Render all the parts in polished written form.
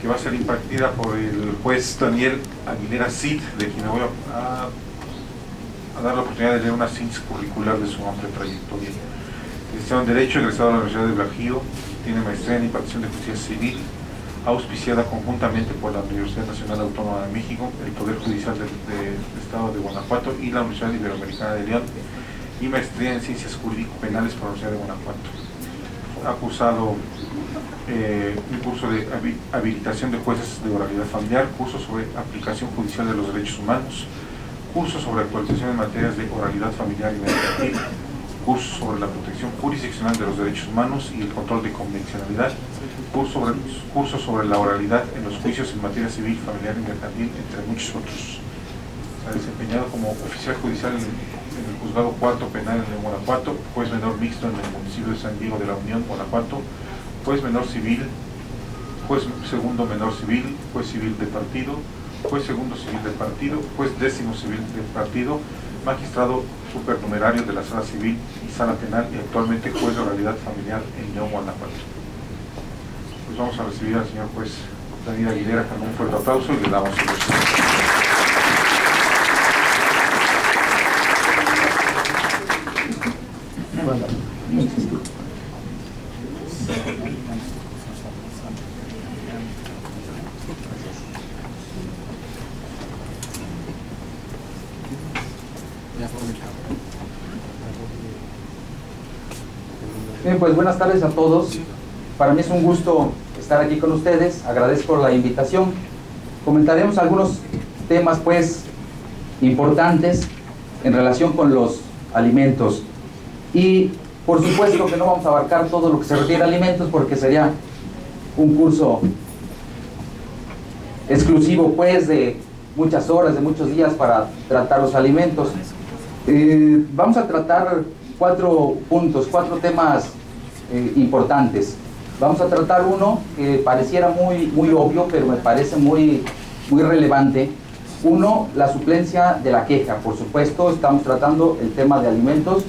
que va a ser impartida por el juez Daniel Aguilera Cid, de quien me voy a dar la oportunidad de leer una síntesis curricular de su amplia trayectoria. Licenciado en Derecho, egresado de la Universidad de Bajío, tiene maestría en impartición de justicia civil, auspiciada conjuntamente por la Universidad Nacional Autónoma de México, el Poder Judicial del Estado de Guanajuato y la Universidad Iberoamericana de León, y maestría en ciencias jurídico-penales por la Universidad de Guanajuato. Ha cursado un curso de habilitación de jueces de oralidad familiar, curso sobre aplicación judicial de los derechos humanos, curso sobre actualización en materias de oralidad familiar y mercantil, curso sobre la protección jurisdiccional de los derechos humanos y el control de convencionalidad, curso sobre la oralidad en los juicios en materia civil, familiar y mercantil, entre muchos otros. Se ha desempeñado como oficial judicial en el Juzgado Cuarto Penal en Guanajuato, juez menor mixto en el municipio de San Diego de la Unión, Guanajuato, juez menor civil, juez segundo menor civil, juez civil de partido, juez segundo civil de partido, juez décimo civil de partido, magistrado supernumerario de la Sala Civil y Sala Penal y actualmente juez de oralidad familiar en León, Guanajuato. Pues vamos a recibir al señor juez Daniel Aguilera con un fuerte aplauso y le damos su respuesta. Bien, pues buenas tardes a todos. Para mí es un gusto estar aquí con ustedes. Agradezco la invitación. Comentaremos algunos temas pues importantes en relación con los alimentos. Y por supuesto que no vamos a abarcar todo lo que se refiere a alimentos porque sería un curso exclusivo pues de muchas horas, de muchos días para tratar los alimentos. Vamos a tratar 4 puntos, 4 temas importantes. Vamos a tratar uno que pareciera muy obvio, pero me parece muy relevante. Uno, la suplencia de la queja. Por supuesto, estamos tratando el tema de alimentos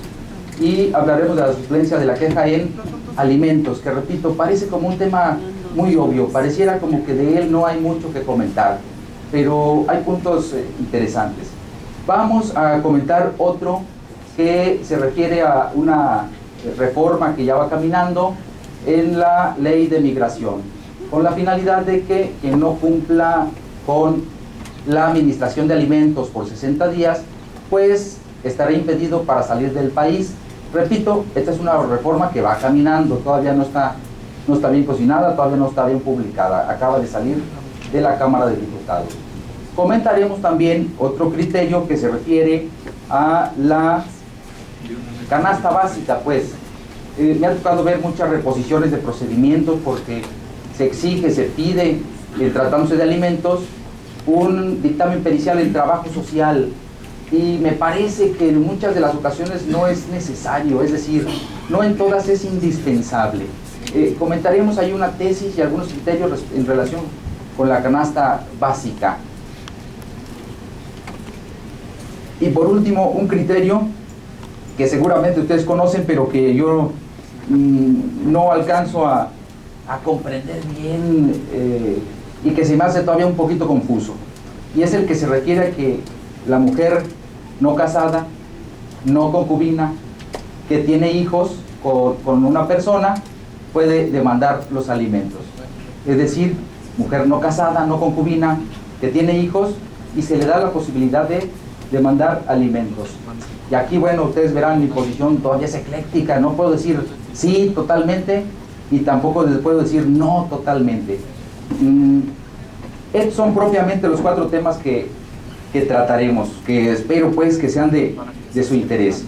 y hablaremos de la suplencia de la queja en alimentos, que repito, parece como un tema muy obvio, pareciera como que de él no hay mucho que comentar, pero hay puntos interesantes. Vamos a comentar otro que se refiere a una reforma que ya va caminando en la ley de migración, con la finalidad de que quien no cumpla con la administración de alimentos por 60 días, pues estará impedido para salir del país. Repito, esta es una reforma que va caminando, todavía no está bien cocinada, todavía no está bien publicada, acaba de salir de la Cámara de Diputados. Comentaremos también otro criterio que se refiere a la canasta básica, pues. Me ha tocado ver muchas reposiciones de procedimientos porque se exige, se pide, tratándose de alimentos, un dictamen pericial en trabajo social, y me parece que en muchas de las ocasiones no es necesario, es decir, no en todas es indispensable. Comentaremos ahí una tesis y algunos criterios en relación con la canasta básica. Y por último, un criterio que seguramente ustedes conocen, pero que yo no alcanzo a comprender bien y que se me hace todavía un poquito confuso. Y es el que se requiere que la mujer no casada, no concubina, que tiene hijos con una persona, puede demandar los alimentos. Es decir, mujer no casada, no concubina, que tiene hijos y se le da la posibilidad de demandar alimentos. Y aquí, bueno, ustedes verán mi posición todavía es ecléctica, no puedo decir sí totalmente y tampoco puedo decir no totalmente. Estos son propiamente los 4 temas que trataremos, que espero pues que sean de su interés.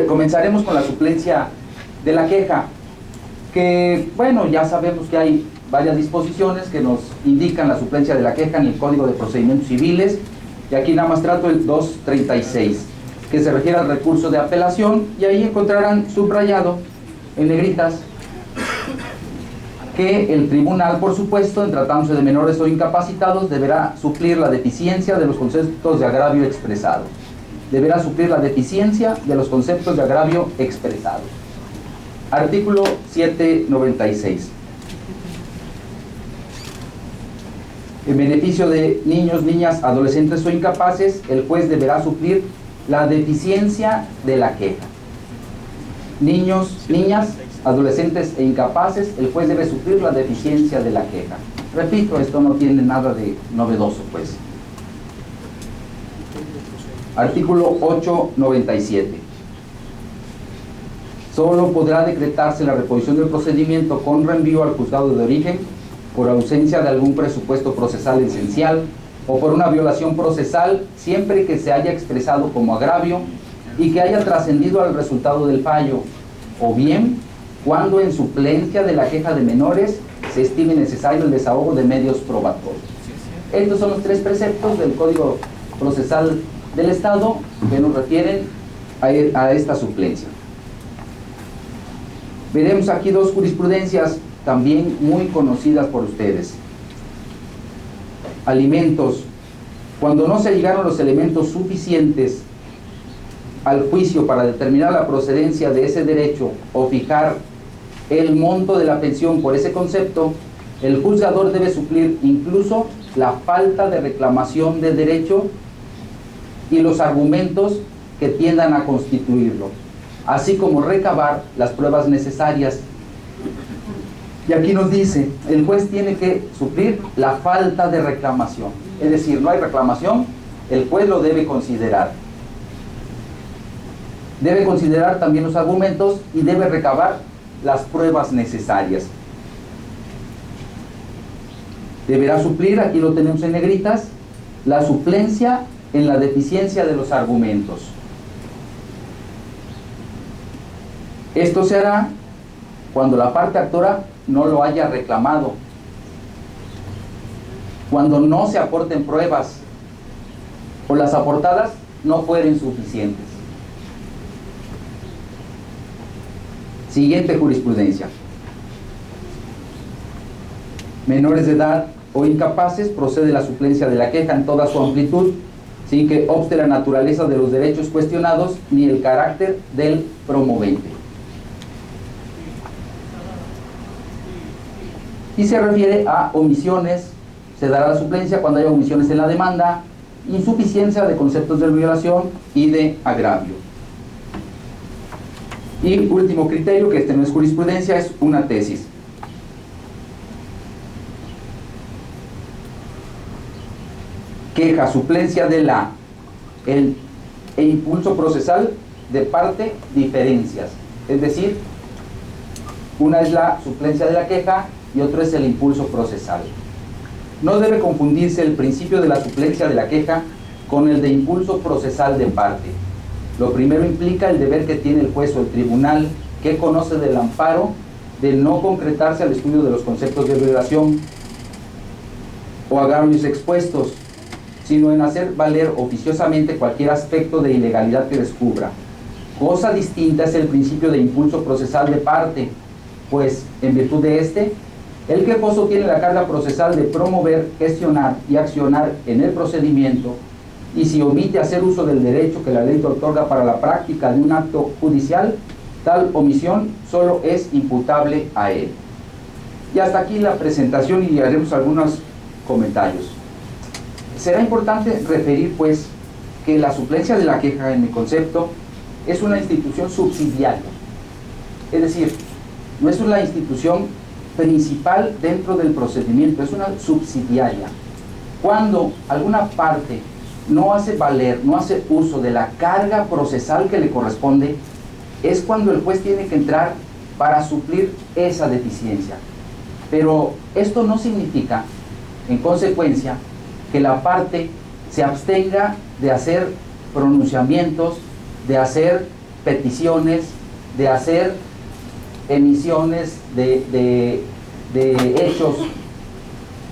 Comenzaremos con la suplencia de la queja, que bueno, ya sabemos que hay varias disposiciones que nos indican la suplencia de la queja en el Código de Procedimientos Civiles, y aquí nada más trato el 236, que se refiere al recurso de apelación, y ahí encontrarán subrayado en negritas que el tribunal, por supuesto, en tratándose de menores o incapacitados, deberá suplir la deficiencia de los conceptos de agravio expresado. Deberá suplir la deficiencia de los conceptos de agravio expresado. Artículo 796. En beneficio de niños, niñas, adolescentes o incapaces, el juez deberá suplir la deficiencia de la queja. Niños, niñas, adolescentes e incapaces, el juez debe suplir la deficiencia de la queja. Repito, esto no tiene nada de novedoso, pues. Artículo 897. Solo podrá decretarse la reposición del procedimiento con reenvío al juzgado de origen por ausencia de algún presupuesto procesal esencial o por una violación procesal, siempre que se haya expresado como agravio y que haya trascendido al resultado del fallo, o bien cuando en suplencia de la queja de menores se estime necesario el desahogo de medios probatorios. Estos son los 3 preceptos del Código Procesal del Estado que nos refieren a esta suplencia. Veremos aquí 2 jurisprudencias también muy conocidas por ustedes. Alimentos. Cuando no se llegaron los elementos suficientes al juicio para determinar la procedencia de ese derecho o fijar el monto de la pensión por ese concepto, el juzgador debe suplir incluso la falta de reclamación de derecho y los argumentos que tiendan a constituirlo, así como recabar las pruebas necesarias. Y aquí nos dice, el juez tiene que suplir la falta de reclamación. Es decir, no hay reclamación, el juez lo debe considerar. Debe considerar también los argumentos y debe recabar las pruebas necesarias. Deberá suplir, aquí lo tenemos en negritas, la suplencia en la deficiencia de los argumentos. Esto se hará cuando la parte actora no lo haya reclamado, cuando no se aporten pruebas o las aportadas no fueren suficientes. Siguiente jurisprudencia. Menores de edad o incapaces, procede la suplencia de la queja en toda su amplitud, sin que obste la naturaleza de los derechos cuestionados ni el carácter del promovente. Y se refiere a omisiones, se dará la suplencia cuando haya omisiones en la demanda, insuficiencia de conceptos de violación y de agravio. Y último criterio, que este no es jurisprudencia, es una tesis. Queja, suplencia de e impulso procesal de parte, diferencias. Es decir, una es la suplencia de la queja y otro es el impulso procesal. No debe confundirse el principio de la suplencia de la queja con el de impulso procesal de parte. Lo primero implica el deber que tiene el juez o el tribunal que conoce del amparo de no concretarse al estudio de los conceptos de violación o agravios expuestos, sino en hacer valer oficiosamente cualquier aspecto de ilegalidad que descubra. Cosa distinta es el principio de impulso procesal de parte, pues en virtud de este, el quejoso tiene la carga procesal de promover, gestionar y accionar en el procedimiento, y si omite hacer uso del derecho que la ley te otorga para la práctica de un acto judicial, tal omisión solo es imputable a él. Y hasta aquí la presentación y haremos algunos comentarios. Será importante referir, pues, que la suplencia de la queja, en mi concepto, es una institución subsidiaria. Es decir, no es una institución principal dentro del procedimiento, es una subsidiaria. Cuando alguna parte no hace valer, no hace uso de la carga procesal que le corresponde, es cuando el juez tiene que entrar para suplir esa deficiencia. Pero esto no significa, en consecuencia, que la parte se abstenga de hacer pronunciamientos, de hacer peticiones, de hacer emisiones de hechos,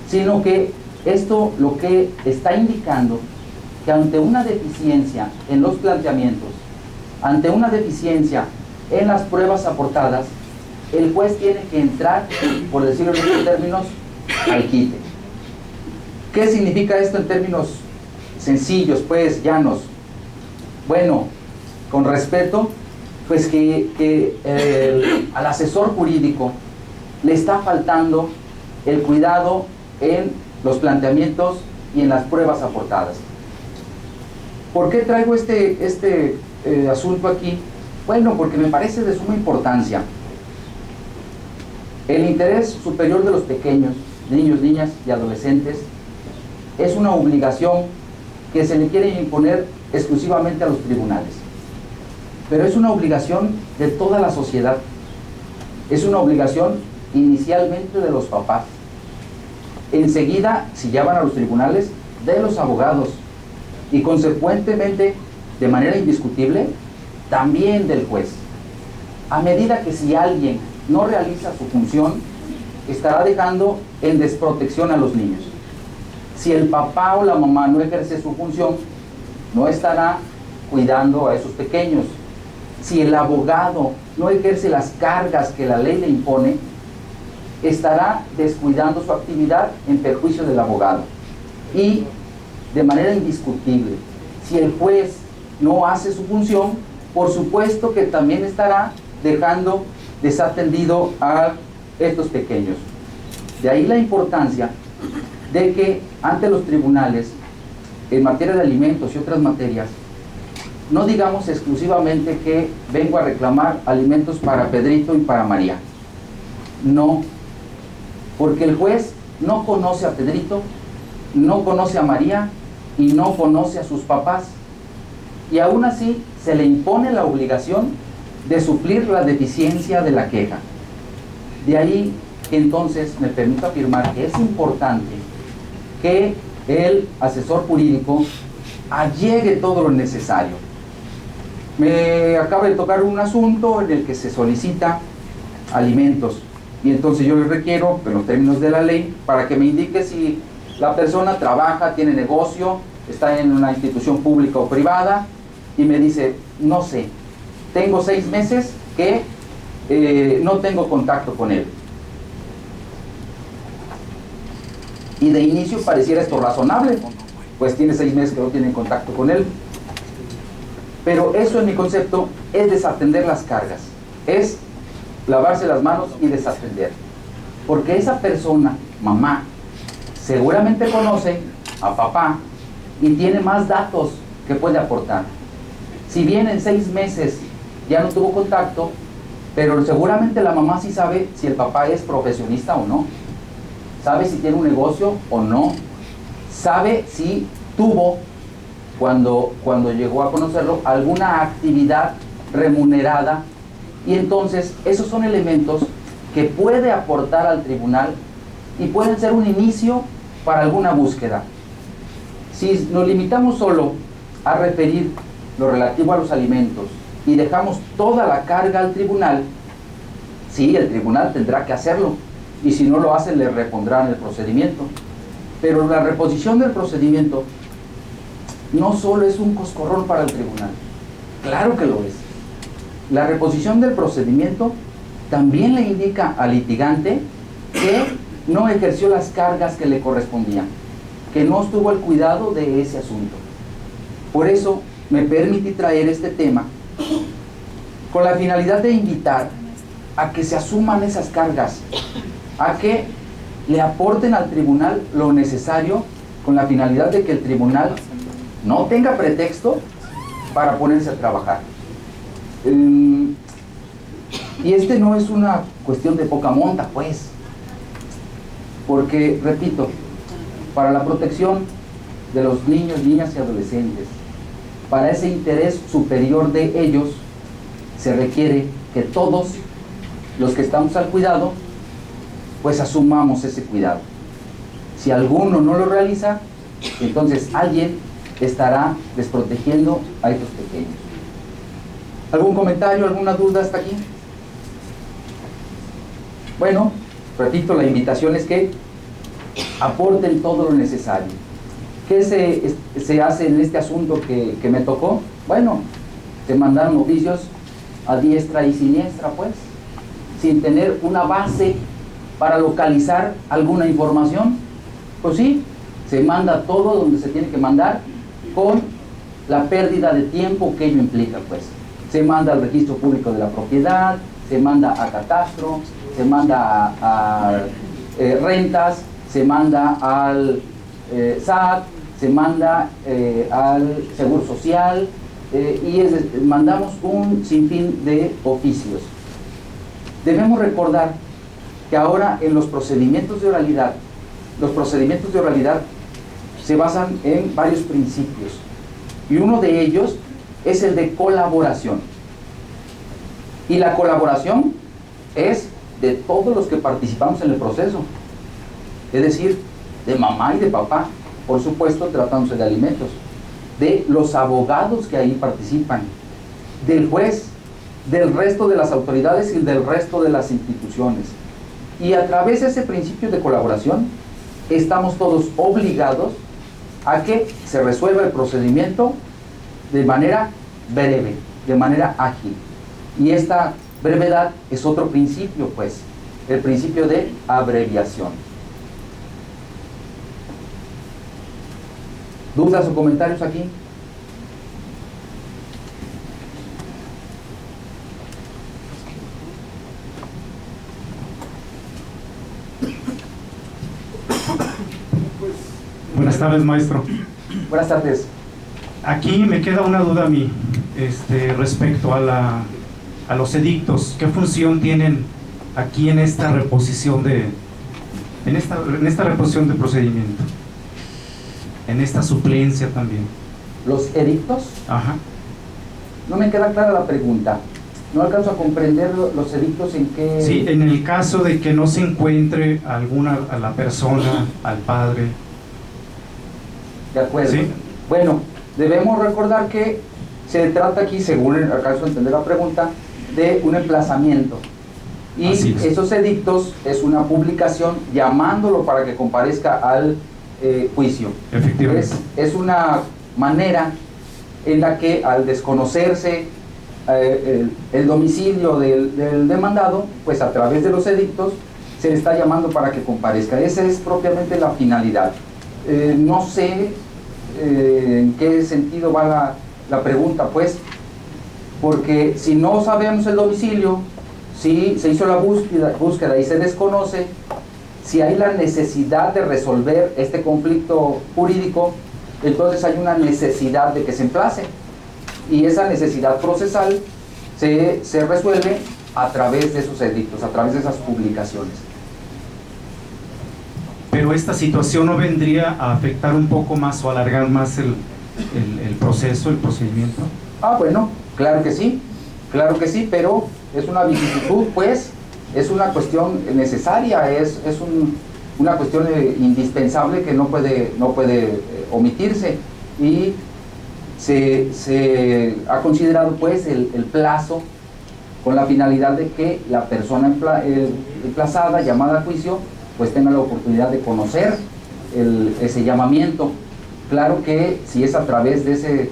sino que esto lo que está indicando que ante una deficiencia en los planteamientos, ante una deficiencia en las pruebas aportadas, el juez tiene que entrar, por decirlo en estos términos, al quite. ¿Qué significa esto en términos sencillos, pues, llanos? Bueno, con respeto, pues que al asesor jurídico le está faltando el cuidado en los planteamientos y en las pruebas aportadas. ¿Por qué traigo este asunto aquí? Bueno, porque me parece de suma importancia. El interés superior de los pequeños, niños, niñas y adolescentes, es una obligación que se le quiere imponer exclusivamente a los tribunales. Pero es una obligación de toda la sociedad. Es una obligación inicialmente de los papás. Enseguida, si ya van a los tribunales, de los abogados. Y consecuentemente, de manera indiscutible, también del juez. A medida que si alguien no realiza su función, estará dejando en desprotección a los niños. Si el papá o la mamá no ejerce su función, no estará cuidando a esos pequeños. Si el abogado no ejerce las cargas que la ley le impone, estará descuidando su actividad en perjuicio del abogado. Y de manera indiscutible, si el juez no hace su función, por supuesto que también estará dejando desatendido a estos pequeños. De ahí la importancia de que ante los tribunales, en materia de alimentos y otras materias, no digamos exclusivamente que vengo a reclamar alimentos para Pedrito y para María. No, porque el juez no conoce a Pedrito, no conoce a María y no conoce a sus papás. Y aún así se le impone la obligación de suplir la deficiencia de la queja. De ahí que entonces me permito afirmar que es importante que el asesor jurídico allegue todo lo necesario. Me acaba de tocar un asunto en el que se solicita alimentos y entonces yo le requiero, en los términos de la ley, para que me indique si la persona trabaja, tiene negocio, está en una institución pública o privada, y me dice, no sé, tengo 6 meses que no tengo contacto con él. Y de inicio pareciera esto razonable, pues tiene 6 meses que no tiene contacto con él. Pero eso, en mi concepto, es desatender las cargas, es lavarse las manos y desatender. Porque esa persona, mamá, seguramente conoce a papá y tiene más datos que puede aportar. Si bien en 6 meses ya no tuvo contacto, pero seguramente la mamá sí sabe si el papá es profesionista o no, sabe si tiene un negocio o no, sabe si tuvo, cuando llegó a conocerlo, alguna actividad remunerada, y entonces esos son elementos que puede aportar al tribunal y pueden ser un inicio para alguna búsqueda. Si nos limitamos solo a referir lo relativo a los alimentos y dejamos toda la carga al tribunal, sí, el tribunal tendrá que hacerlo, y si no lo hace le repondrán el procedimiento. Pero la reposición del procedimiento no solo es un coscorrón para el tribunal, claro que lo es. La reposición del procedimiento también le indica al litigante que no ejerció las cargas que le correspondían, que no estuvo al cuidado de ese asunto. Por eso me permití traer este tema con la finalidad de invitar a que se asuman esas cargas, a que le aporten al tribunal lo necesario, con la finalidad de que el tribunal no tenga pretexto para ponerse a trabajar. Y este no es una cuestión de poca monta, pues, porque, repito, para la protección de los niños, niñas y adolescentes, para ese interés superior de ellos, se requiere que todos los que estamos al cuidado, pues asumamos ese cuidado. Si alguno no lo realiza, entonces alguien estará desprotegiendo a estos pequeños. ¿Algún comentario, alguna duda hasta aquí? Bueno, repito, la invitación es que aporten todo lo necesario. ¿Qué se hace en este asunto que me tocó? Bueno, se mandaron oficios a diestra y siniestra, pues, sin tener una base para localizar alguna información. Pues sí, se manda todo donde se tiene que mandar, con la pérdida de tiempo que ello implica, pues. Se manda al registro público de la propiedad, se manda a catastro, se manda a rentas, se manda al SAT, se manda al Seguro Social, mandamos un sinfín de oficios. Debemos recordar que ahora en los procedimientos de oralidad se basan en varios principios, y uno de ellos es el de colaboración. Y la colaboración es de todos los que participamos en el proceso, es decir, de mamá y de papá, por supuesto tratándose de alimentos, de los abogados que ahí participan, del juez, del resto de las autoridades y del resto de las instituciones. Y a través de ese principio de colaboración estamos todos obligados a que se resuelva el procedimiento de manera breve, de manera ágil. Y esta brevedad es otro principio, pues, el principio de abreviación. ¿Dudas o comentarios aquí? Buenas tardes, maestro. Buenas tardes. Aquí me queda una duda a mí, respecto a los edictos. ¿Qué función tienen aquí en esta reposición en esta reposición de procedimiento? En esta suplencia también. ¿Los edictos? Ajá. No me queda clara la pregunta. No alcanzo a comprender los edictos en qué... Sí, en el caso de que no se encuentre a la persona, al padre. De acuerdo. ¿Sí? Bueno, debemos recordar que se trata aquí, según alcanzo a entender la pregunta, de un emplazamiento. Y esos edictos es una publicación llamándolo para que comparezca al juicio. Efectivamente. Es una manera en la que, al desconocerse el domicilio del demandado, pues a través de los edictos se le está llamando para que comparezca. Esa es propiamente la finalidad. No sé en qué sentido va la pregunta, pues, porque si no sabemos el domicilio, si se hizo la búsqueda y se desconoce, si hay la necesidad de resolver este conflicto jurídico, entonces hay una necesidad de que se emplace, y esa necesidad procesal se resuelve a través de esos edictos, a través de esas publicaciones. Pero esta situación no vendría a afectar un poco más o alargar más el proceso, el procedimiento. Ah, bueno, claro que sí, pero es una vicisitud, pues, es una cuestión necesaria, es una cuestión indispensable que no puede omitirse, y se ha considerado, pues, el plazo con la finalidad de que la persona emplazada, llamada a juicio, pues tenga la oportunidad de conocer ese llamamiento. Claro que si es a través de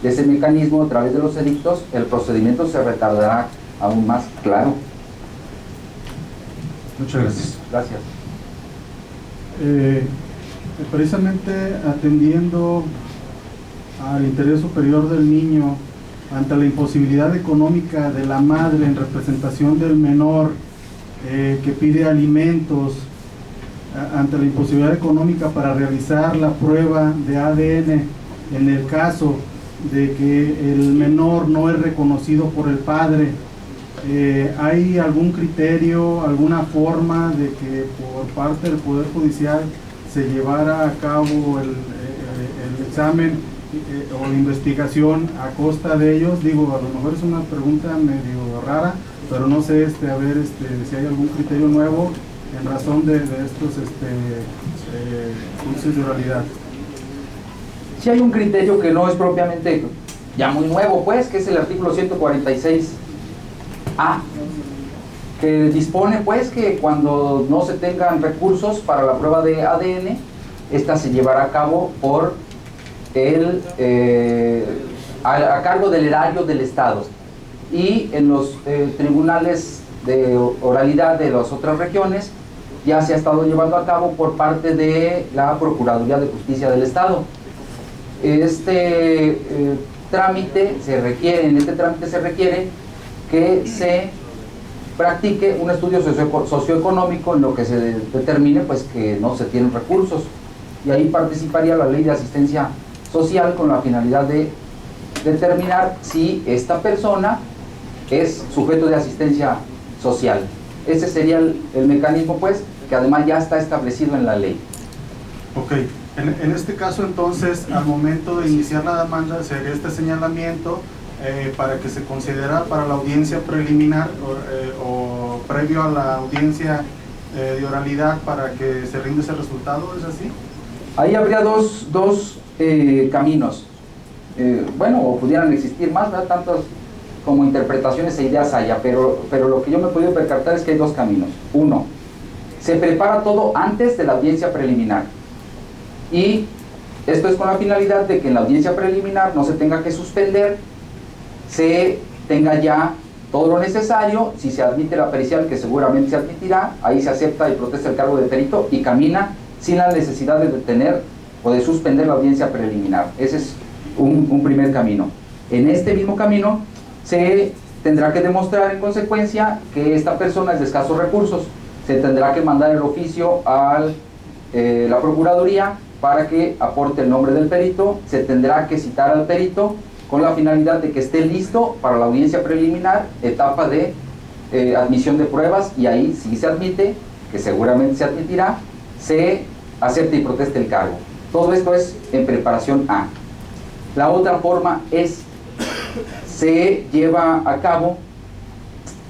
ese mecanismo, a través de los edictos, el procedimiento se retardará aún más, claro. Muchas gracias. Gracias. Precisamente atendiendo al interés superior del niño ante la imposibilidad económica de la madre en representación del menor que pide alimentos, ante la imposibilidad económica para realizar la prueba de ADN en el caso de que el menor no es reconocido por el padre, ¿hay algún criterio, alguna forma de que por parte del Poder Judicial se llevara a cabo el examen o la investigación a costa de ellos? Digo, a lo mejor es una pregunta medio rara, pero no sé, a ver si hay algún criterio nuevo en razón de estos juicios de oralidad. Sí hay un criterio que no es propiamente ya muy nuevo, pues, que es el artículo 146A, que dispone, pues, que cuando no se tengan recursos para la prueba de ADN, esta se llevará a cabo por a cargo del erario del Estado, y en los tribunales de oralidad de las otras regiones ya se ha estado llevando a cabo por parte de la Procuraduría de Justicia del Estado. En este trámite se requiere que se practique un estudio socioeconómico en lo que se determine pues que no se tienen recursos, y ahí participaría la ley de asistencia social con la finalidad de determinar si esta persona es sujeto de asistencia social. Ese sería el mecanismo, pues, que además ya está establecido en la ley. Ok, en este caso entonces, al momento de iniciar la demanda, sería este señalamiento para que se considerara para la audiencia preliminar o previo a la audiencia de oralidad para que se rinde ese resultado, ¿es así? Ahí habría dos caminos. Bueno, o pudieran existir más, ¿verdad? Tantas como interpretaciones e ideas haya, pero lo que yo me he podido percatar es que hay dos caminos. Uno, se prepara todo antes de la audiencia preliminar, y esto es con la finalidad de que en la audiencia preliminar no se tenga que suspender, se tenga ya todo lo necesario. Si se admite la pericial, que seguramente se admitirá, ahí se acepta y protesta el cargo de perito y camina sin la necesidad de detener o de suspender la audiencia preliminar. Ese es un primer camino. En este mismo camino se tendrá que demostrar en consecuencia que esta persona es de escasos recursos. Se tendrá que mandar el oficio a la Procuraduría para que aporte el nombre del perito. Se tendrá que citar al perito con la finalidad de que esté listo para la audiencia preliminar, etapa de admisión de pruebas, y ahí si se admite, que seguramente se admitirá, se acepta y protesta el cargo. Todo esto es en preparación A. La otra forma es, se lleva a cabo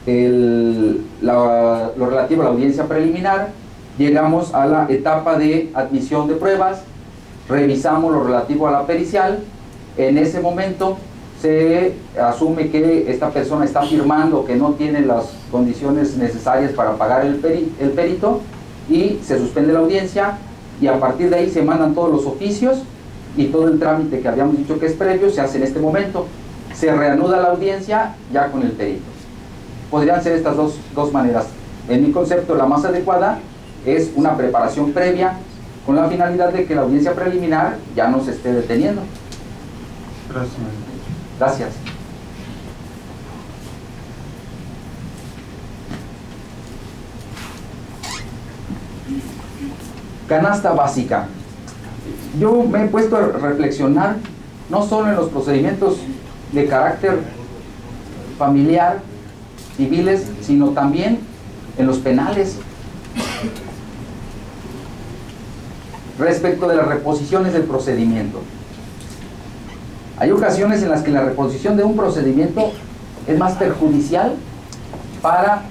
lo relativo a la audiencia preliminar, llegamos a la etapa de admisión de pruebas, revisamos lo relativo a la pericial. En ese momento se asume que esta persona está afirmando que no tiene las condiciones necesarias para pagar el perito, y se suspende la audiencia, y a partir de ahí se mandan todos los oficios y todo el trámite que habíamos dicho que es previo se hace en este momento. Se reanuda la audiencia ya con el perito. Podrían ser estas dos maneras. En mi concepto, la más adecuada es una preparación previa con la finalidad de que la audiencia preliminar ya no se esté deteniendo. Gracias. Gracias. Canasta básica. Yo me he puesto a reflexionar no solo en los procedimientos de carácter familiar, civiles, sino también en los penales. Respecto de las reposiciones del procedimiento. Hay ocasiones en las que la reposición de un procedimiento es más perjudicial para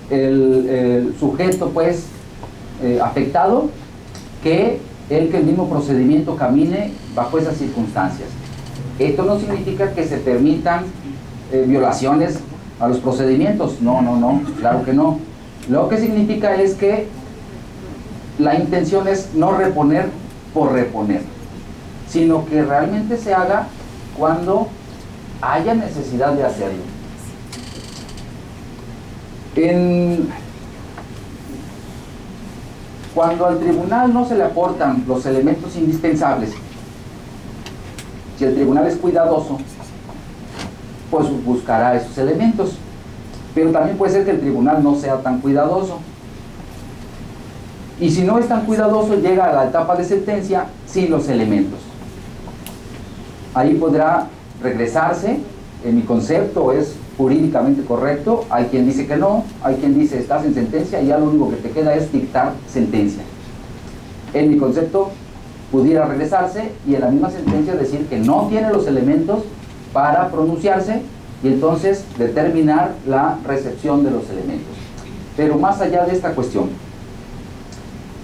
el sujeto, pues, afectado, que el mismo procedimiento camine bajo esas circunstancias. Esto no significa que se permitan violaciones a los procedimientos. No, claro que no. Lo que significa es que la intención es no reponer por reponer, sino que realmente se haga cuando haya necesidad de hacerlo. Cuando al tribunal no se le aportan los elementos indispensables, si el tribunal es cuidadoso, pues buscará esos elementos. Pero también puede ser que el tribunal no sea tan cuidadoso. Y si no es tan cuidadoso, llega a la etapa de sentencia sin los elementos. Ahí podrá regresarse. En mi concepto es jurídicamente correcto. Hay quien dice que no, hay quien dice estás en sentencia y ya lo único que te queda es dictar sentencia. En mi concepto pudiera regresarse y en la misma sentencia decir que no tiene los elementos para pronunciarse y entonces determinar la recepción de los elementos. Pero más allá de esta cuestión,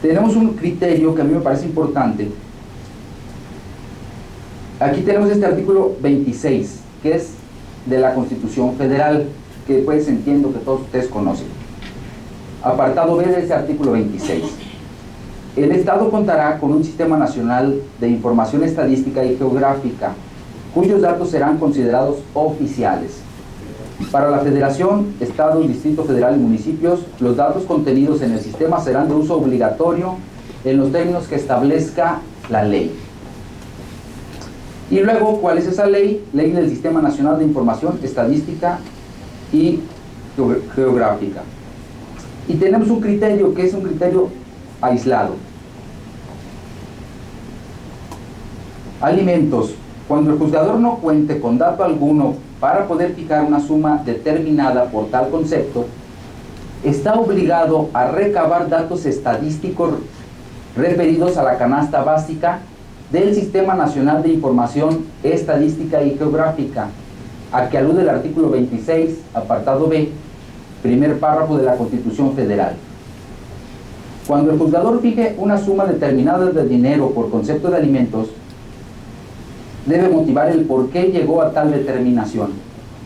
tenemos un criterio que a mí me parece importante. Aquí tenemos este artículo 26, que es de la Constitución Federal, que pues entiendo que todos ustedes conocen. Apartado B de este artículo 26. El Estado contará con un Sistema Nacional de Información Estadística y Geográfica, cuyos datos serán considerados oficiales. Para la Federación, Estados, Distrito Federal y municipios, los datos contenidos en el sistema serán de uso obligatorio en los términos que establezca la ley. Y luego, ¿cuál es esa ley? Ley del Sistema Nacional de Información Estadística y geográfica. Y tenemos un criterio que es un criterio aislado. Alimentos. Cuando el juzgador no cuente con dato alguno para poder fijar una suma determinada por tal concepto, está obligado a recabar datos estadísticos referidos a la canasta básica del Sistema Nacional de Información Estadística y Geográfica, a que alude el artículo 26, apartado B, primer párrafo de la Constitución Federal. Cuando el juzgador fije una suma determinada de dinero por concepto de alimentos, debe motivar el por qué llegó a tal determinación.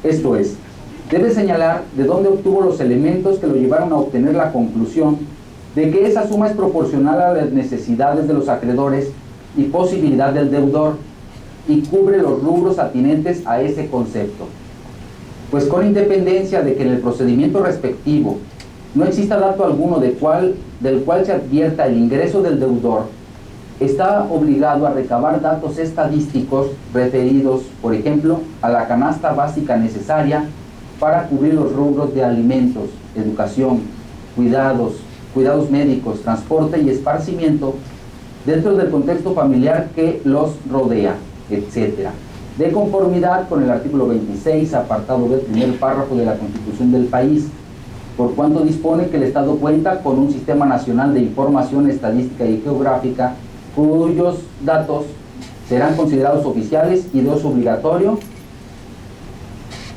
Esto es, debe señalar de dónde obtuvo los elementos que lo llevaron a obtener la conclusión de que esa suma es proporcional a las necesidades de los acreedores y posibilidad del deudor, y cubre los rubros atinentes a ese concepto. Pues con independencia de que en el procedimiento respectivo no exista dato alguno del cual se advierta el ingreso del deudor, está obligado a recabar datos estadísticos referidos, por ejemplo, a la canasta básica necesaria para cubrir los rubros de alimentos, educación, cuidados médicos, transporte y esparcimiento dentro del contexto familiar que los rodea, etc., de conformidad con el artículo 26, apartado B, primer párrafo de la Constitución del país, por cuanto dispone que el Estado cuenta con un Sistema Nacional de Información Estadística y Geográfica, cuyos datos serán considerados oficiales y de uso obligatorio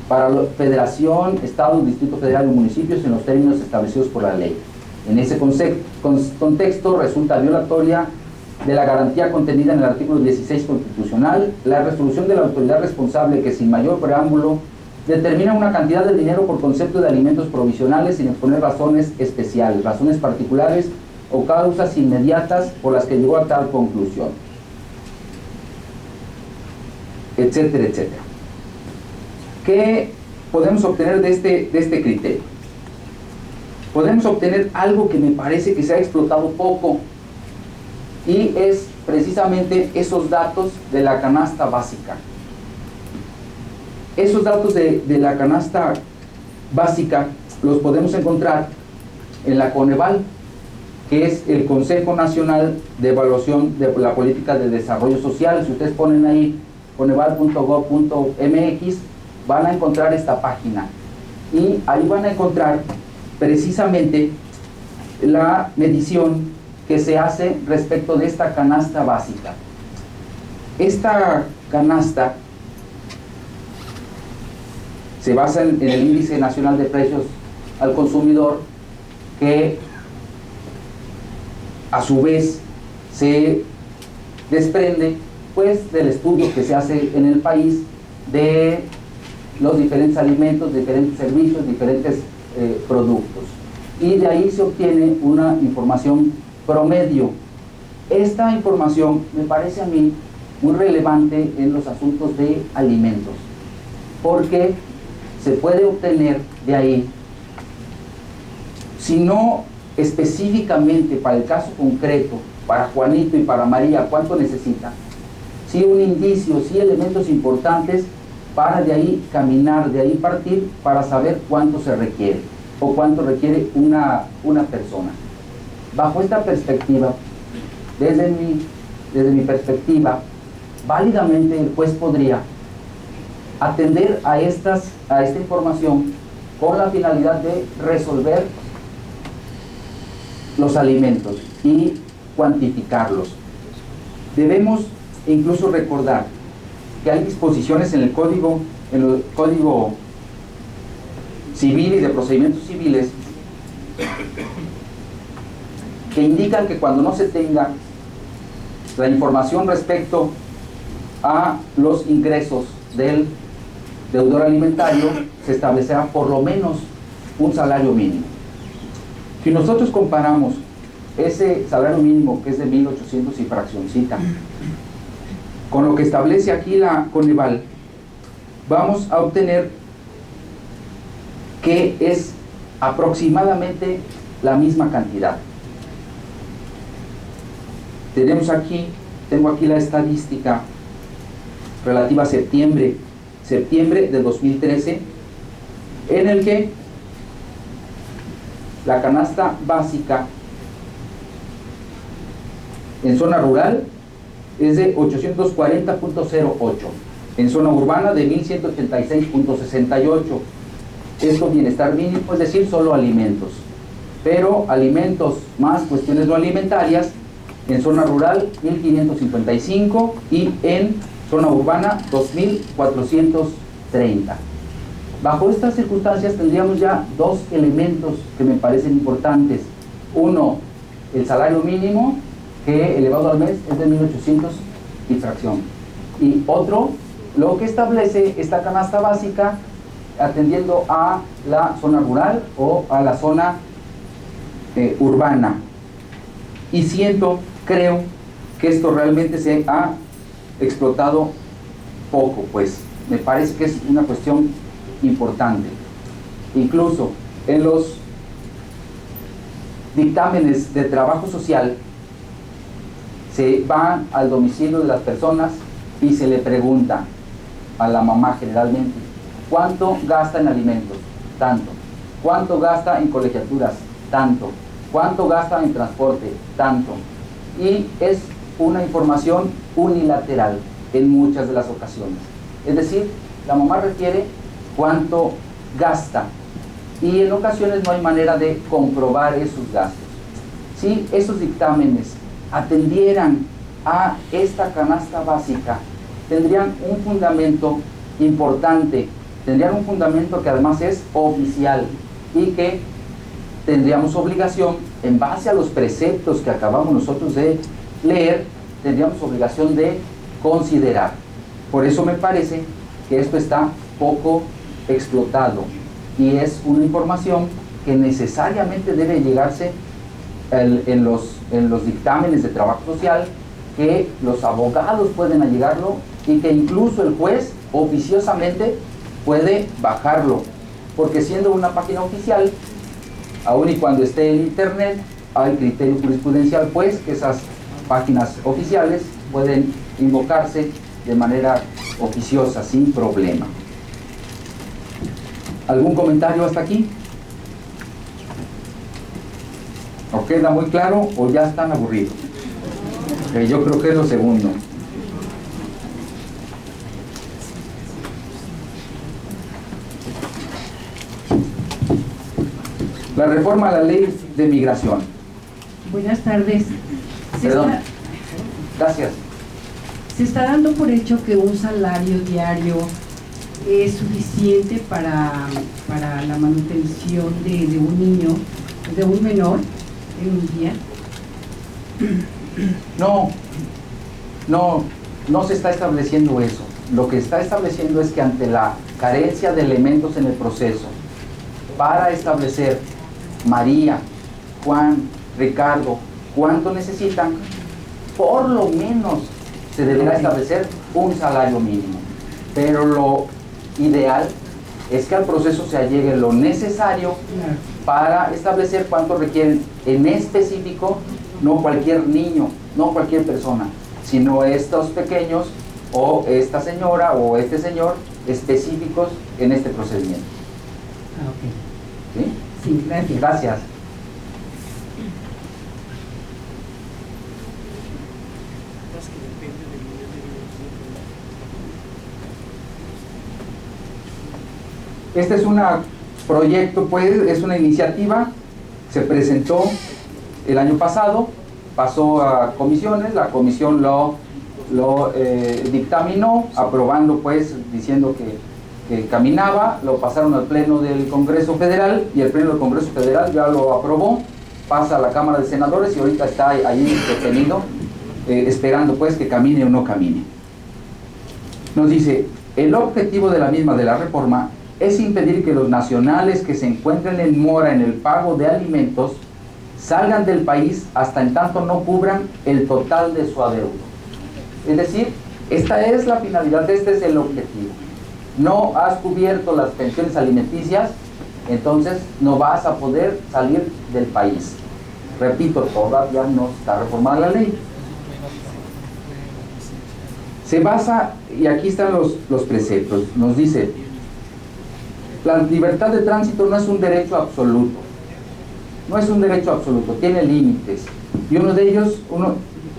para la Federación, Estado, Distrito Federal y municipios en los términos establecidos por la ley. En ese contexto resulta violatoria de la garantía contenida en el artículo 16 constitucional la resolución de la autoridad responsable que sin mayor preámbulo determina una cantidad de dinero por concepto de alimentos provisionales sin exponer razones especiales, razones particulares o causas inmediatas por las que llegó a tal conclusión, etcétera, etcétera. ¿Qué podemos obtener de este criterio? Podemos obtener algo que me parece que se ha explotado poco, y es precisamente esos datos de la canasta básica. Esos datos de la canasta básica los podemos encontrar en la Coneval, que es el Consejo Nacional de Evaluación de la Política de Desarrollo Social. Si ustedes ponen ahí coneval.gov.mx, van a encontrar esta página, y ahí van a encontrar precisamente la medición que se hace respecto de esta canasta básica. Esta canasta se basa en el Índice Nacional de Precios al Consumidor, que a su vez se desprende pues del estudio que se hace en el país de los diferentes alimentos, diferentes servicios, diferentes productos, y de ahí se obtiene una información promedio. Esta información me parece a mí muy relevante en los asuntos de alimentos, porque se puede obtener de ahí, si no específicamente para el caso concreto, para Juanito y para María, cuánto necesita, sí un indicio, sí elementos importantes para de ahí caminar, de ahí partir para saber cuánto se requiere o cuánto requiere una persona. Bajo esta perspectiva, desde mi perspectiva, válidamente el juez podría atender a esta información con la finalidad de resolver los alimentos y cuantificarlos. Debemos incluso recordar que hay disposiciones en el Código Civil y de Procedimientos Civiles que indican que cuando no se tenga la información respecto a los ingresos del deudor alimentario, se establecerá por lo menos un salario mínimo. Si nosotros comparamos ese salario mínimo, que es de 1.800 y fraccioncita, con lo que establece aquí la Coneval, vamos a obtener que es aproximadamente la misma cantidad. Tengo aquí la estadística relativa a septiembre de 2013, en el que la canasta básica en zona rural es de 840.08, en zona urbana de 1186.68. Esto bienestar mínimo, es decir, solo alimentos. Pero alimentos más cuestiones no alimentarias, en zona rural 1555 y en zona urbana 2430. Bajo estas circunstancias tendríamos ya dos elementos que me parecen importantes. Uno, el salario mínimo, que elevado al mes es de 1800 y fracción. Y otro, lo que establece esta canasta básica atendiendo a la zona rural o a la zona urbana. Y creo que esto realmente se ha explotado poco, pues me parece que es una cuestión importante. Incluso en los dictámenes de trabajo social se va al domicilio de las personas y se le pregunta a la mamá generalmente: ¿cuánto gasta en alimentos? Tanto. ¿Cuánto gasta en colegiaturas? Tanto. ¿Cuánto gasta en transporte? Tanto. Y es una información unilateral en muchas de las ocasiones. Es decir, la mamá refiere cuánto gasta y en ocasiones no hay manera de comprobar esos gastos. Si esos dictámenes atendieran a esta canasta básica, tendrían un fundamento importante, tendrían un fundamento que además es oficial y que tendríamos obligación, en base a los preceptos que acabamos nosotros de leer, tendríamos obligación de considerar. Por eso me parece que esto está poco explotado y es una información que necesariamente debe llegarse en los dictámenes de trabajo social, que los abogados pueden allegarlo y que incluso el juez oficiosamente puede bajarlo, porque siendo una página oficial, aun y cuando esté en internet, hay criterio jurisprudencial, pues, que esas páginas oficiales pueden invocarse de manera oficiosa, sin problema. ¿Algún comentario hasta aquí? ¿O queda muy claro o ya están aburridos? Yo creo que es lo segundo. La reforma a la ley de migración. Buenas tardes. Perdón. Gracias. Se está dando por hecho que un salario diario es suficiente para la manutención de un niño, de un menor, en un día. No se está estableciendo eso. Lo que está estableciendo es que ante la carencia de elementos en el proceso para establecer María, Juan, Ricardo, cuánto necesitan, por lo menos se deberá establecer un salario mínimo. Pero lo ideal es que al proceso se allegue lo necesario para establecer cuánto requieren en específico, no cualquier niño, no cualquier persona, sino estos pequeños o esta señora o este señor específicos en este procedimiento. Ok. ¿Sí? Sí, gracias. Gracias. Este es un proyecto, pues, es una iniciativa, se presentó el año pasado, pasó a comisiones, la comisión lo dictaminó, aprobando, pues, diciendo que caminaba, lo pasaron al Pleno del Congreso Federal y el Pleno del Congreso Federal ya lo aprobó, pasa a la Cámara de Senadores y ahorita está ahí detenido, esperando, pues, que camine o no camine. Nos dice: el objetivo de la misma, de la reforma, es impedir que los nacionales que se encuentren en mora en el pago de alimentos salgan del país hasta en tanto no cubran el total de su adeudo. Es decir, esta es la finalidad, este es el objetivo. No has cubierto las pensiones alimenticias, entonces no vas a poder salir del país. Repito, todavía no está reformada la ley. Se basa, y aquí están los preceptos, nos dice: la libertad de tránsito no es un derecho absoluto. no es un derecho absoluto, tiene límites. Y uno de ellos,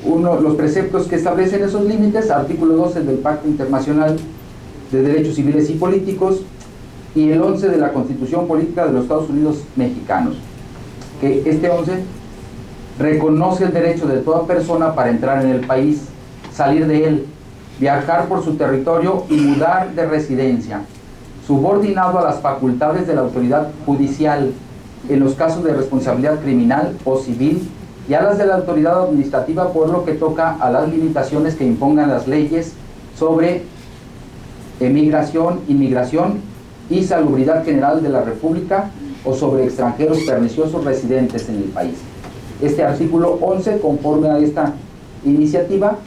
los preceptos que establecen esos límites, artículo 12 del Pacto Internacional de Derechos Civiles y Políticos y el 11 de la Constitución Política de los Estados Unidos Mexicanos, que este 11 reconoce el derecho de toda persona para entrar en el país, salir de él, viajar por su territorio y mudar de residencia, subordinado a las facultades de la autoridad judicial en los casos de responsabilidad criminal o civil y a las de la autoridad administrativa por lo que toca a las limitaciones que impongan las leyes sobre emigración, inmigración y salubridad general de la República o sobre extranjeros perniciosos residentes en el país. Este artículo 11, conforme a esta iniciativa,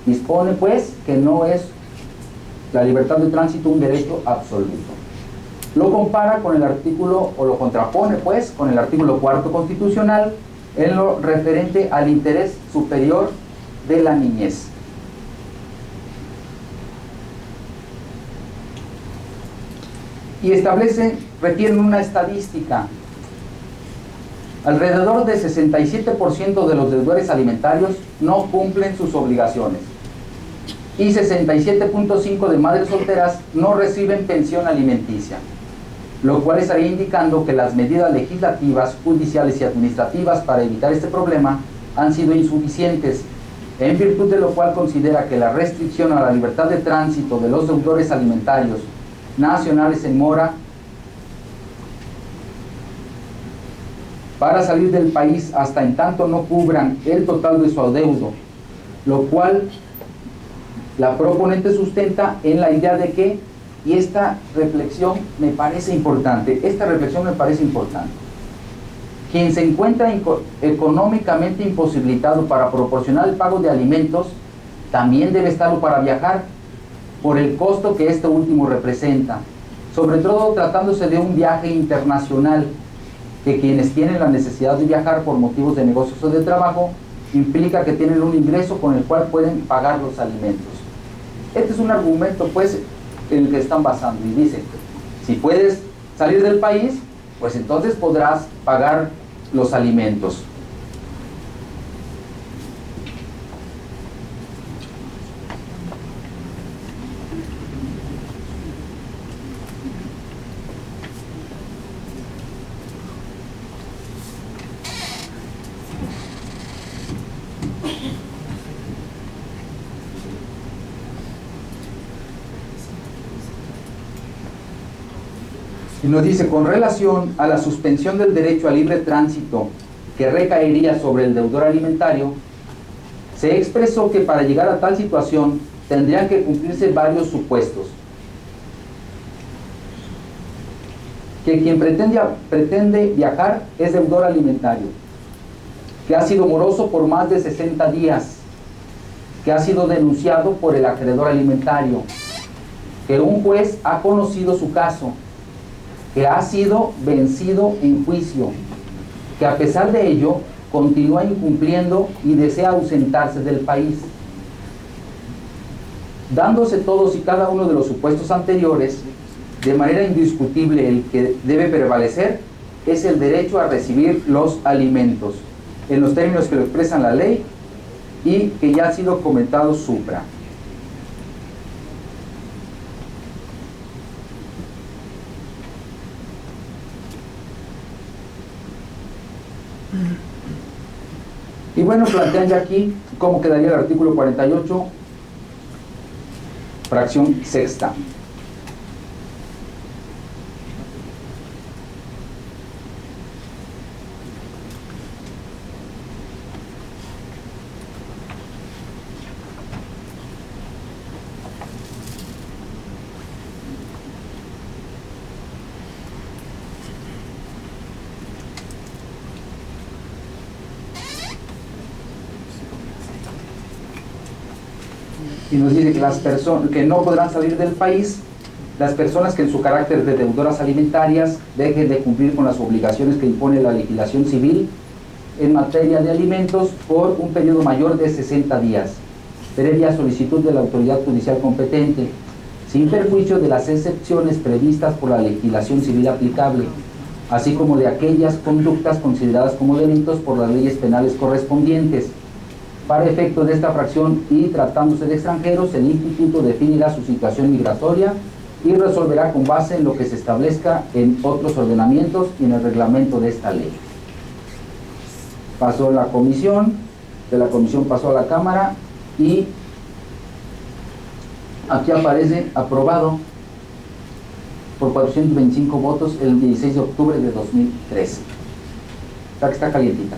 dispone pues que no es la libertad de tránsito un derecho absoluto. Lo compara con el artículo, o lo contrapone pues, con el artículo 4º constitucional en lo referente al interés superior de la niñez. Y establece, requieren una estadística. Alrededor del 67% de los deudores alimentarios no cumplen sus obligaciones y 67.5% de madres solteras no reciben pensión alimenticia, lo cual estaría indicando que las medidas legislativas, judiciales y administrativas para evitar este problema han sido insuficientes, en virtud de lo cual considera que la restricción a la libertad de tránsito de los deudores alimentarios nacionales en mora para salir del país hasta en tanto no cubran el total de su adeudo, lo cual la proponente sustenta en la idea de que, y esta reflexión me parece importante, quien se encuentra económicamente imposibilitado para proporcionar el pago de alimentos, también debe estarlo para viajar, por el costo que este último representa, sobre todo tratándose de un viaje internacional, que quienes tienen la necesidad de viajar por motivos de negocios o de trabajo, implica que tienen un ingreso con el cual pueden pagar los alimentos. Este es un argumento pues en el que están basando y dicen, si puedes salir del país, pues entonces podrás pagar los alimentos. Y nos dice, con relación a la suspensión del derecho a libre tránsito que recaería sobre el deudor alimentario, se expresó que para llegar a tal situación tendrían que cumplirse varios supuestos. Que quien pretende viajar es deudor alimentario, que ha sido moroso por más de 60 días, que ha sido denunciado por el acreedor alimentario, que un juez ha conocido su caso, que ha sido vencido en juicio, que a pesar de ello continúa incumpliendo y desea ausentarse del país. Dándose todos y cada uno de los supuestos anteriores, de manera indiscutible el que debe prevalecer es el derecho a recibir los alimentos, en los términos que lo expresan la ley y que ya ha sido comentado supra. Y bueno, plantean ya aquí cómo quedaría el artículo 48, fracción sexta. Y nos dice que las personas que no podrán salir del país, las personas que en su carácter de deudoras alimentarias dejen de cumplir con las obligaciones que impone la legislación civil en materia de alimentos por un periodo mayor de 60 días, previa solicitud de la autoridad judicial competente, sin perjuicio de las excepciones previstas por la legislación civil aplicable, así como de aquellas conductas consideradas como delitos por las leyes penales correspondientes. Para efectos de esta fracción y tratándose de extranjeros, el Instituto definirá su situación migratoria y resolverá con base en lo que se establezca en otros ordenamientos y en el reglamento de esta ley. Pasó la comisión, de la comisión pasó a la Cámara y aquí aparece aprobado por 425 votos el 16 de octubre de 2013. Está que está calientita.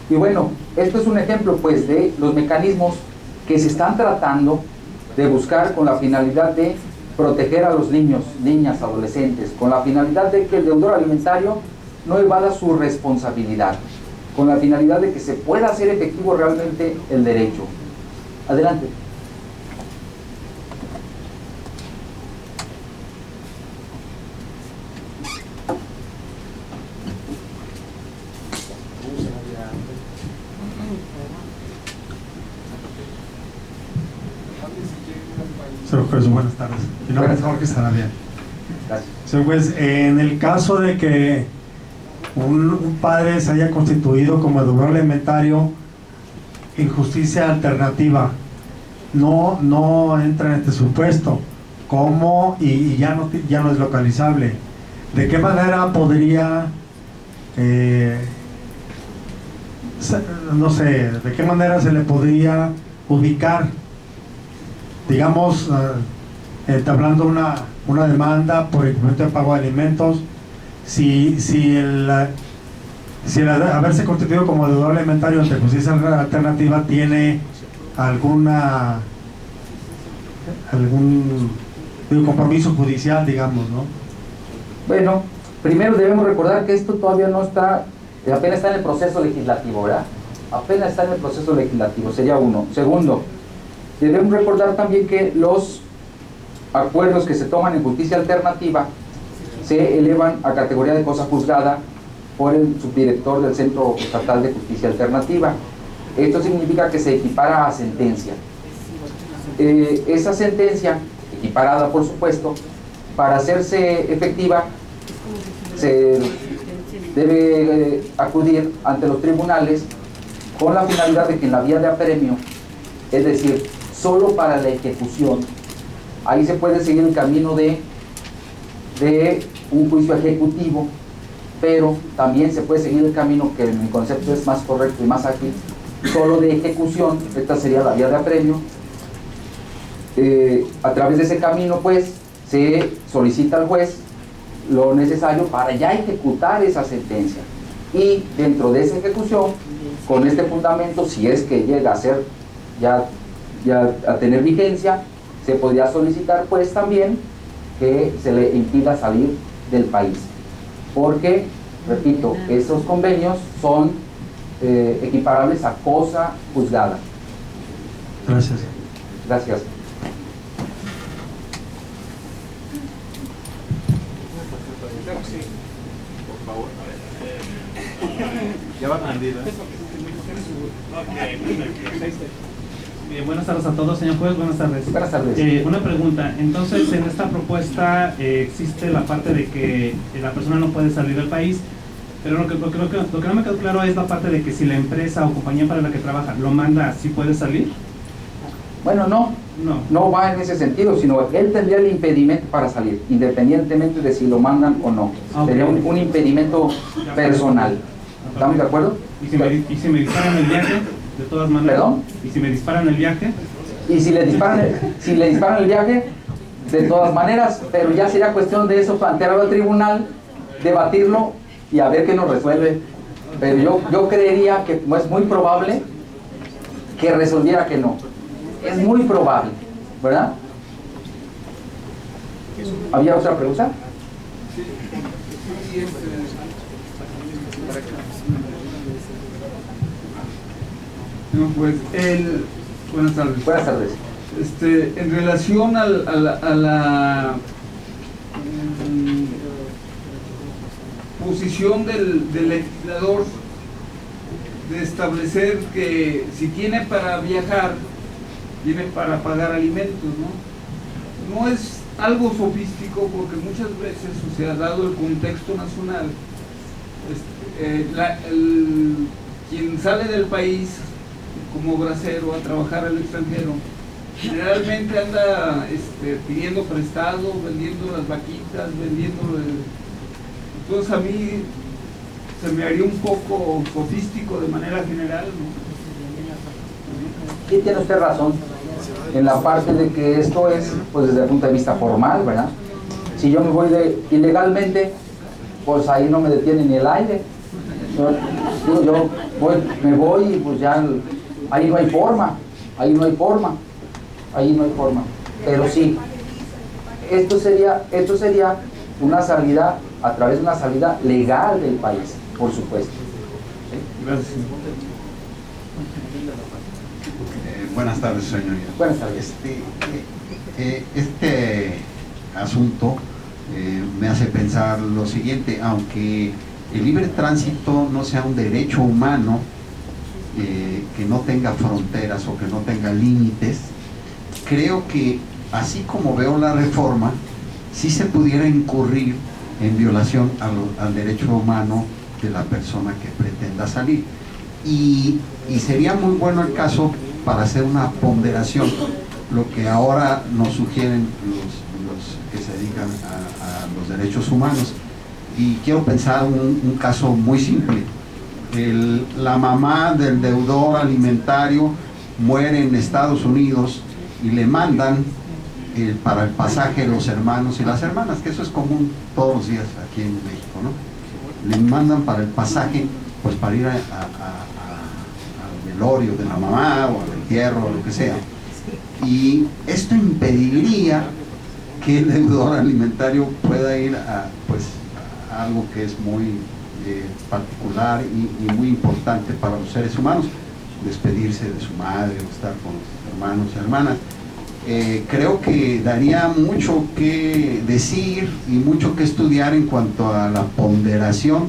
Y bueno, esto es un ejemplo pues de los mecanismos que se están tratando de buscar con la finalidad de proteger a los niños, niñas, adolescentes, con la finalidad de que el deudor alimentario no evada su responsabilidad, con la finalidad de que se pueda hacer efectivo realmente el derecho. Adelante. Señor juez, buenas tardes. Mi nombre es Jorge Sarabia. Gracias. Señor juez, en el caso de que un padre se haya constituido como deudor alimentario en justicia alternativa, no entra en este supuesto, ¿cómo? Y ya no es localizable. ¿De qué manera podría, no sé, de qué manera se le podría ubicar? Digamos, entablando una demanda por incumplimiento de pago de alimentos, si el haberse constituido como deudor alimentario ante justicia alternativa tiene algún compromiso judicial, digamos, ¿no? Bueno, primero debemos recordar que esto todavía no está, apenas está en el proceso legislativo, ¿verdad? Apenas está en el proceso legislativo, sería uno. Segundo, debemos recordar también que los acuerdos que se toman en justicia alternativa se elevan a categoría de cosa juzgada por el subdirector del Centro Estatal de Justicia Alternativa. Esto significa que se equipara a sentencia. Esa sentencia, equiparada por supuesto, para hacerse efectiva, se debe acudir ante los tribunales con la finalidad de que en la vía de apremio, es decir, solo para la ejecución, ahí se puede seguir el camino de un juicio ejecutivo, pero también se puede seguir el camino que en mi concepto es más correcto y más ágil, solo de ejecución. Esta sería la vía de apremio. A través de ese camino pues se solicita al juez lo necesario para ya ejecutar esa sentencia, y dentro de esa ejecución, con este fundamento, si es que llega a ser ya a tener vigencia, se podría solicitar pues también que se le impida salir del país, porque, repito, esos convenios son equiparables a cosa juzgada. Gracias. Gracias. Por favor. Ya va prendido, Bien, buenas tardes a todos, señor juez, buenas tardes. Buenas tardes. Una pregunta, entonces en esta propuesta existe la parte de que la persona no puede salir del país, pero lo que no me quedó claro es la parte de que si la empresa o compañía para la que trabaja lo manda, ¿sí puede salir? Bueno, no va en ese sentido, sino él tendría el impedimento para salir, independientemente de si lo mandan o no. Okay. Sería un impedimento personal. ¿Estamos de acuerdo? ¿Y si me disparan el viaje, de todas maneras? ¿Perdón? ¿Y si me disparan el viaje? Y si le disparan el viaje, de todas maneras, pero ya sería cuestión de eso, plantearlo al tribunal, debatirlo y a ver qué nos resuelve. Pero yo creería que es muy probable que resolviera que no. Es muy probable, ¿verdad? ¿Había otra pregunta? No, pues, buenas tardes. Buenas tardes. En relación a la posición del legislador de establecer que si tiene para viajar, tiene para pagar alimentos, ¿no? No es algo sofístico, porque muchas veces, o sea, dado el contexto nacional, quien sale del país como bracero a trabajar al extranjero, generalmente anda pidiendo prestado, vendiendo las vaquitas, vendiendo entonces a mí se me haría un poco sofístico de manera general, ¿no? Sí, tiene usted razón en la parte de que esto es, pues, desde el punto de vista formal, ¿verdad? Si yo me voy ilegalmente, pues ahí no me detiene ni el aire. Me voy y pues ya ahí no hay forma. Pero sí, esto sería una salida a través de una salida legal del país, por supuesto. ¿Sí? Gracias. Buenas tardes, señoría. Buenas tardes. Este asunto me hace pensar lo siguiente: aunque el libre tránsito no sea un derecho humano que no tenga fronteras o que no tenga límites, creo que, así como veo la reforma, sí se pudiera incurrir en violación al derecho humano de la persona que pretenda salir. Y sería muy bueno el caso para hacer una ponderación, lo que ahora nos sugieren los que se dedican a los derechos humanos. Y quiero pensar un caso muy simple. La mamá del deudor alimentario muere en Estados Unidos y le mandan para el pasaje los hermanos y las hermanas, que eso es común todos los días aquí en México, ¿no? Le mandan para el pasaje, pues para ir al velorio de la mamá o al entierro o lo que sea. Y esto impediría que el deudor alimentario pueda ir a algo que es muy particular y muy importante para los seres humanos: despedirse de su madre o estar con los hermanos y hermanas. Creo que daría mucho que decir y mucho que estudiar en cuanto a la ponderación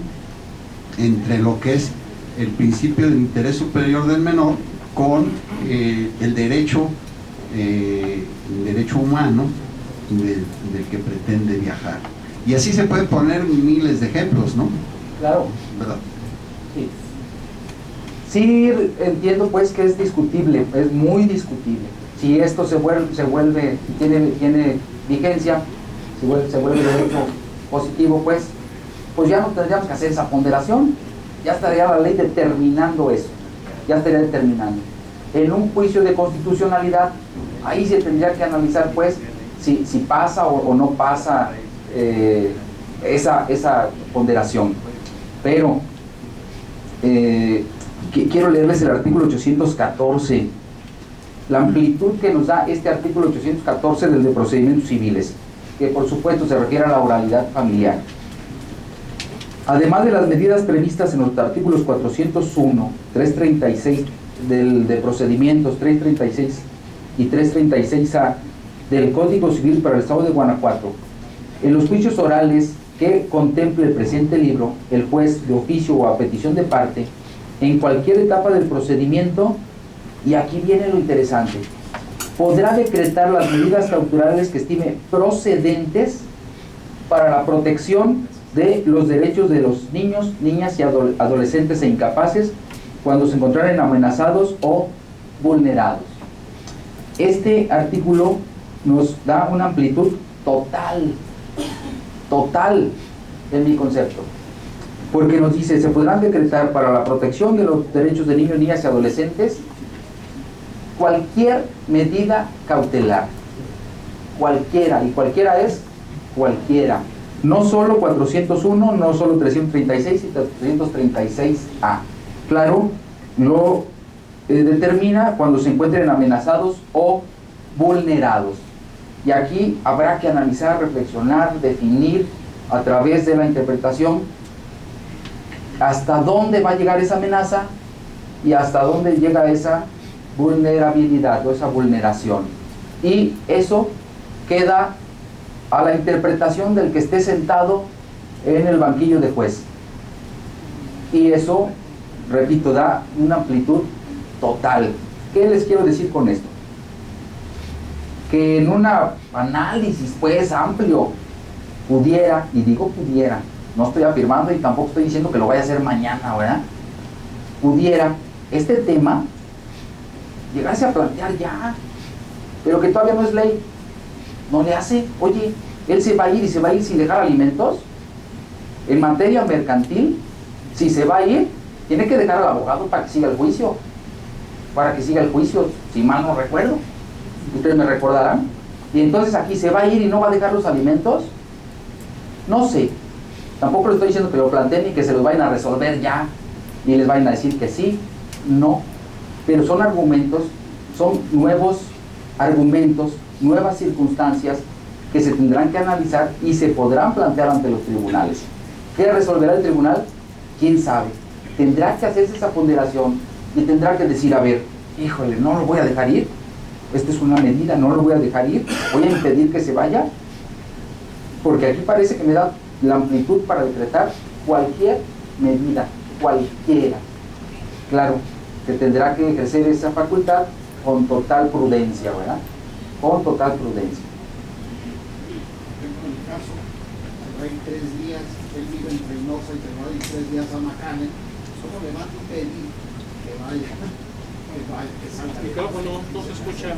entre lo que es el principio del interés superior del menor con el derecho humano del que pretende viajar. Y así se pueden poner miles de ejemplos, ¿no? Claro. ¿Verdad? Sí. Sí, entiendo pues que es discutible, es muy discutible. Si esto se vuelve, tiene vigencia, se vuelve derecho positivo, pues ya no tendríamos que hacer esa ponderación. Ya estaría la ley determinando eso, ya estaría determinando. En un juicio de constitucionalidad, ahí se tendría que analizar pues si pasa o no pasa esa ponderación. Pero quiero leerles el artículo 814, la amplitud que nos da este artículo 814 del de procedimientos civiles, que por supuesto se refiere a la oralidad familiar. Además de las medidas previstas en los artículos 401, 336 de procedimientos, 336 y 336A del Código Civil para el Estado de Guanajuato, en los juicios orales que contemple el presente libro, el juez de oficio o a petición de parte, en cualquier etapa del procedimiento, y aquí viene lo interesante, podrá decretar las medidas cautelares que estime procedentes para la protección de los derechos de los niños, niñas y adolescentes e incapaces cuando se encontraren amenazados o vulnerados. Este artículo nos da una amplitud total en mi concepto, porque nos dice: se podrán decretar para la protección de los derechos de niños, niñas y adolescentes cualquier medida cautelar, cualquiera, y cualquiera es cualquiera, no solo 401, no solo 336 y 336A. Claro, lo determina cuando se encuentren amenazados o vulnerados. Y aquí habrá que analizar, reflexionar, definir a través de la interpretación hasta dónde va a llegar esa amenaza y hasta dónde llega esa vulnerabilidad o esa vulneración. Y eso queda a la interpretación del que esté sentado en el banquillo de juez. Y eso, repito, da una amplitud total. ¿Qué les quiero decir con esto? que en un análisis pues amplio pudiera, y digo pudiera, no estoy afirmando y tampoco estoy diciendo que lo vaya a hacer mañana, ¿verdad? Pudiera este tema llegarse a plantear ya, pero que todavía no es ley, no le hace, oye, él se va a ir y se va a ir sin dejar alimentos. En materia mercantil, si se va a ir, tiene que dejar al abogado para que siga el juicio, si mal no recuerdo, ustedes me recordarán. Y entonces aquí se va a ir y no va a dejar los alimentos. No sé, tampoco le estoy diciendo que lo planteen ni que se los vayan a resolver ya y les vayan a decir que sí, no, pero son argumentos, son nuevos argumentos, nuevas circunstancias que se tendrán que analizar y se podrán plantear ante los tribunales. ¿Qué resolverá el tribunal? ¿Quién sabe? Tendrá que hacerse esa ponderación y tendrá que decir, a ver, híjole, no lo voy a dejar ir, esta es una medida, no lo voy a dejar ir, voy a impedir que se vaya, porque aquí parece que me da la amplitud para decretar cualquier medida, cualquiera. Claro, que tendrá que ejercer esa facultad con total prudencia, ¿verdad? Con total prudencia. En el caso, se va a ir 3 días, él vive en Reynosa y se va a ir 3 días a Macanes, solo le va a pedir que vaya, que salga. El micrófono no se escucha.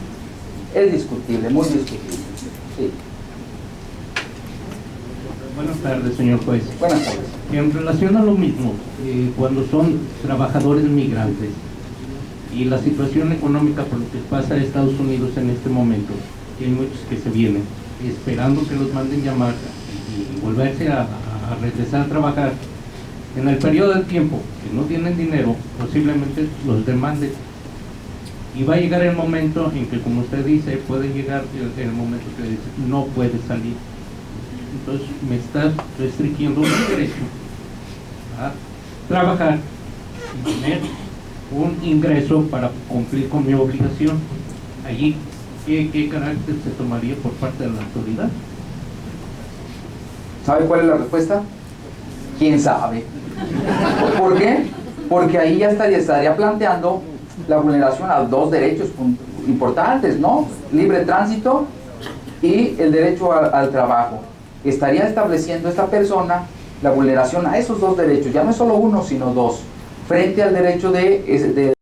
Es discutible, muy discutible. Sí. Buenas tardes, señor juez. Buenas tardes. En relación a lo mismo, cuando son trabajadores migrantes y la situación económica por lo que pasa en Estados Unidos en este momento, y hay muchos que se vienen esperando que los manden llamar y volverse a regresar a trabajar, en el periodo de tiempo que no tienen dinero, posiblemente los demanden. Y va a llegar el momento en que, como usted dice, puede llegar el momento que dice, no puede salir. Entonces me está restringiendo mi derecho a trabajar y tener un ingreso para cumplir con mi obligación. Allí, ¿qué carácter se tomaría por parte de la autoridad? ¿Sabe cuál es la respuesta? ¿Quién sabe? ¿Por qué? Porque ahí ya estaría planteando la vulneración a 2 derechos importantes, ¿no? Libre tránsito y el derecho al trabajo. Estaría estableciendo esta persona la vulneración a esos 2 derechos, ya no es solo uno, sino 2, frente al derecho de